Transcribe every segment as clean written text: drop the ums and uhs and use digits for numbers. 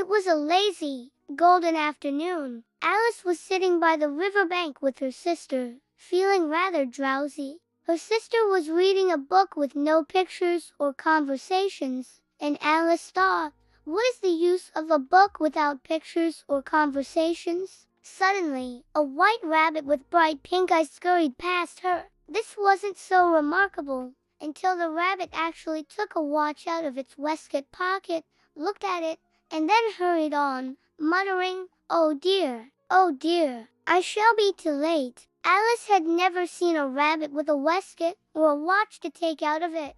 It was a lazy, golden afternoon. Alice was sitting by the riverbank with her sister, feeling rather drowsy. Her sister was reading a book with no pictures or conversations, and Alice thought, what is the use of a book without pictures or conversations? Suddenly, a white rabbit with bright pink eyes scurried past her. This wasn't so remarkable until the rabbit actually took a watch out of its waistcoat pocket, looked at it, and then hurried on, muttering, oh dear, I shall be too late. Alice had never seen a rabbit with a waistcoat or a watch to take out of it.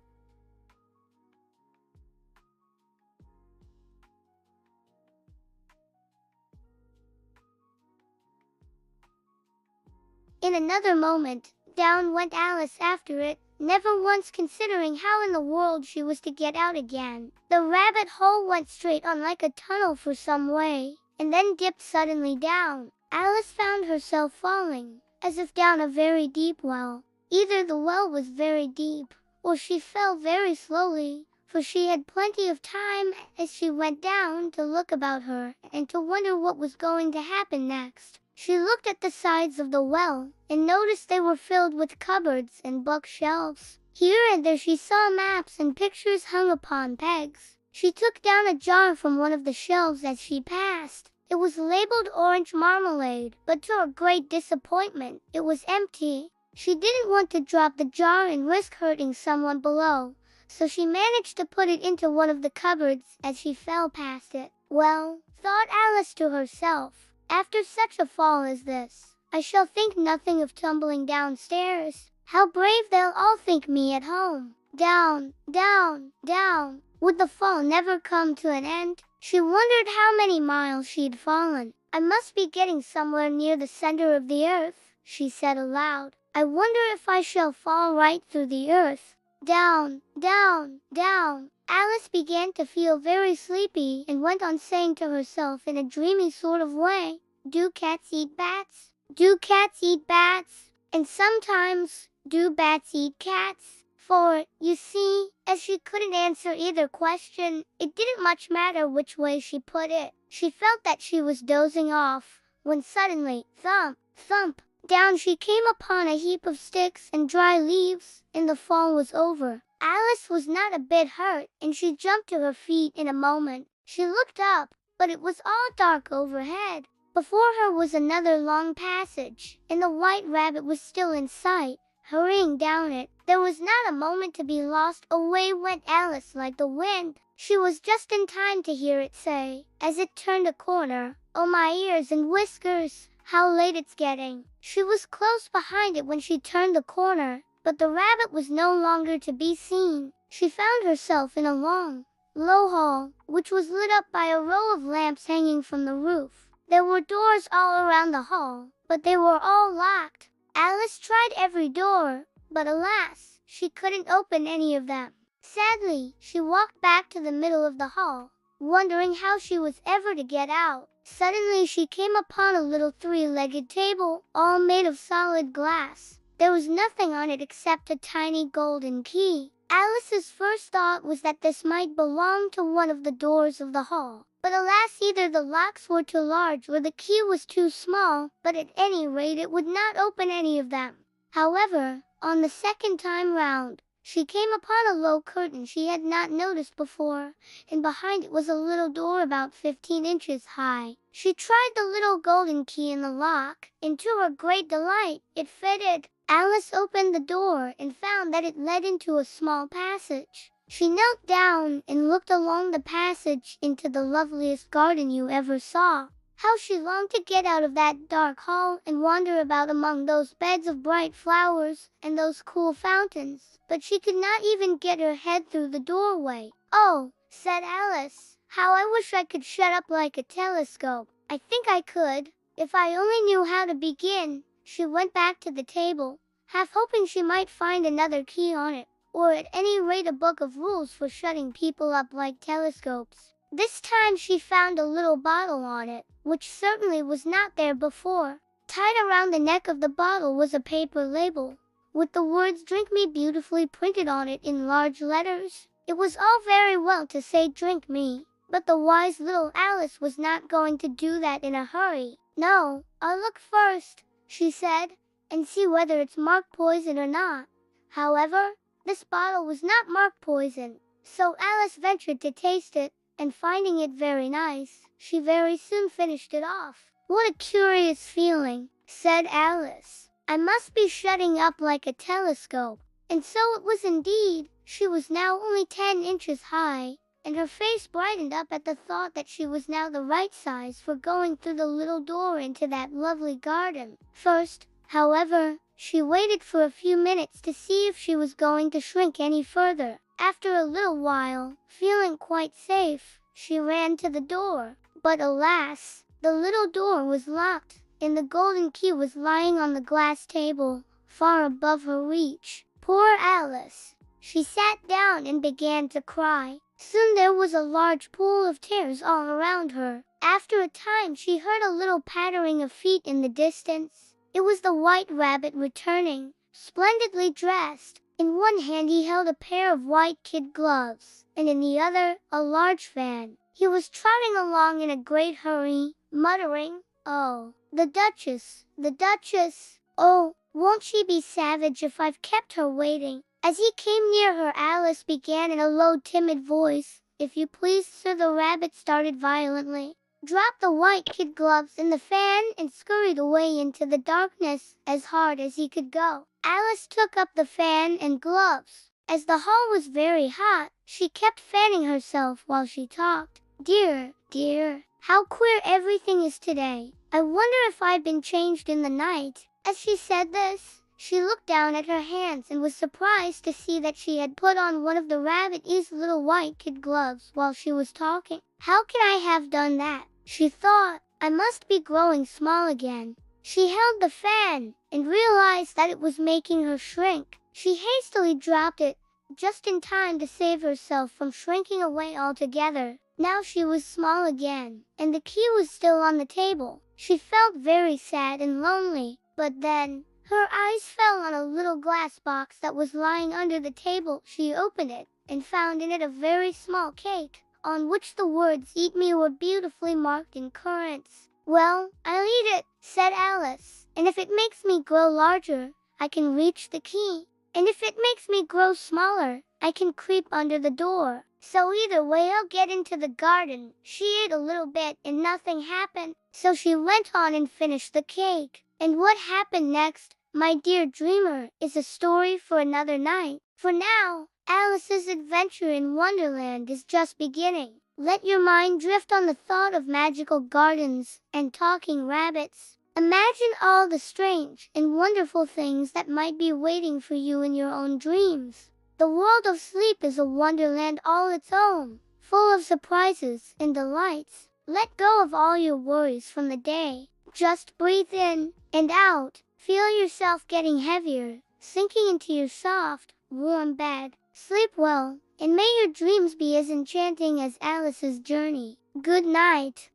In another moment, down went Alice after it, never once considering how in the world she was to get out again. The rabbit hole went straight on like a tunnel for some way, and then dipped suddenly down. Alice found herself falling, as if down a very deep well. Either the well was very deep, or she fell very slowly, for she had plenty of time as she went down to look about her and to wonder what was going to happen next. She looked at the sides of the well and noticed they were filled with cupboards and bookshelves. Here and there she saw maps and pictures hung upon pegs. She took down a jar from one of the shelves as she passed. It was labeled orange marmalade, but to her great disappointment, it was empty. She didn't want to drop the jar and risk hurting someone below, so she managed to put it into one of the cupboards as she fell past it. Well, thought Alice to herself, after such a fall as this, I shall think nothing of tumbling downstairs. How brave they'll all think me at home. Down, down, down. Would the fall never come to an end? She wondered how many miles she'd fallen. I must be getting somewhere near the center of the earth, she said aloud. I wonder if I shall fall right through the earth. Down, down, down. Alice began to feel very sleepy and went on saying to herself in a dreamy sort of way, do cats eat bats? Do cats eat bats? And sometimes, do bats eat cats? For, you see, as she couldn't answer either question, it didn't much matter which way she put it. She felt that she was dozing off, when suddenly, thump, thump, down she came upon a heap of sticks and dry leaves, and the fall was over. Alice was not a bit hurt, and she jumped to her feet in a moment. She looked up, but it was all dark overhead. Before her was another long passage, and the white rabbit was still in sight, hurrying down it. There was not a moment to be lost. Away went Alice like the wind. She was just in time to hear it say, as it turned a corner, oh my ears and whiskers, how late it's getting. She was close behind it when she turned the corner, but the rabbit was no longer to be seen. She found herself in a long, low hall, which was lit up by a row of lamps hanging from the roof. There were doors all around the hall, but they were all locked. Alice tried every door, but alas, she couldn't open any of them. Sadly, she walked back to the middle of the hall, wondering how she was ever to get out. Suddenly she came upon a little three-legged table, all made of solid glass. There was nothing on it except a tiny golden key. Alice's first thought was that this might belong to one of the doors of the hall. But alas, either the locks were too large or the key was too small, but at any rate it would not open any of them. However, on the second time round, she came upon a low curtain she had not noticed before, and behind it was a little door about 15 inches high. She tried the little golden key in the lock, and to her great delight, it fitted. Alice opened the door and found that it led into a small passage. She knelt down and looked along the passage into the loveliest garden you ever saw. How she longed to get out of that dark hall and wander about among those beds of bright flowers and those cool fountains, but she could not even get her head through the doorway. Oh, said Alice, how I wish I could shut up like a telescope. I think I could, if I only knew how to begin. She went back to the table, half hoping she might find another key on it, or at any rate a book of rules for shutting people up like telescopes. This time she found a little bottle on it, which certainly was not there before. Tied around the neck of the bottle was a paper label, with the words "Drink Me" beautifully printed on it in large letters. It was all very well to say "Drink me," But the wise little Alice was not going to do that in a hurry. "No, I'll look first," she said, "and see whether it's marked poison or not." However, this bottle was not marked poison, so Alice ventured to taste it, and finding it very nice, she very soon finished it off. "What a curious feeling," said Alice. "I must be shutting up like a telescope." And so it was indeed. She was now only 10 inches high, and her face brightened up at the thought that she was now the right size for going through the little door into that lovely garden. First, however, she waited for a few minutes to see if she was going to shrink any further. After a little while, feeling quite safe, she ran to the door. But alas, the little door was locked, and the golden key was lying on the glass table, far above her reach. Poor Alice! She sat down and began to cry. Soon there was a large pool of tears all around her. After a time she heard a little pattering of feet in the distance. It was the White Rabbit returning, splendidly dressed. In one hand he held a pair of white kid gloves, and in the other, a large fan. He was trotting along in a great hurry, muttering, "Oh, the Duchess, the Duchess! Oh, won't she be savage if I've kept her waiting?" As he came near her, Alice began in a low, timid voice, "If you please, sir." The rabbit started violently, dropped the white kid gloves and the fan, and scurried away into the darkness as hard as he could go. Alice took up the fan and gloves. As the hall was very hot, she kept fanning herself while she talked. "Dear, dear, how queer everything is today. I wonder if I've been changed in the night." As she said this, she looked down at her hands and was surprised to see that she had put on one of the rabbit's little white kid gloves while she was talking. "How can I have done that?" she thought. "I must be growing small again." She held the fan and realized that it was making her shrink. She hastily dropped it, just in time to save herself from shrinking away altogether. Now she was small again, and the key was still on the table. She felt very sad and lonely, but then her eyes fell on a little glass box that was lying under the table. She opened it, and found in it a very small cake, on which the words "Eat me" were beautifully marked in currants. "Well, I'll eat it," said Alice, "and if it makes me grow larger, I can reach the key. And if it makes me grow smaller, I can creep under the door. So either way I'll get into the garden." She ate a little bit and nothing happened, so she went on and finished the cake. And what happened next, my dear dreamer, is a story for another night. For now, Alice's adventure in Wonderland is just beginning. Let your mind drift on the thought of magical gardens and talking rabbits. Imagine all the strange and wonderful things that might be waiting for you in your own dreams. The world of sleep is a wonderland all its own, full of surprises and delights. Let go of all your worries from the day. Just breathe in and out. Feel yourself getting heavier, sinking into your soft, warm bed. Sleep well, and may your dreams be as enchanting as Alice's journey. Good night.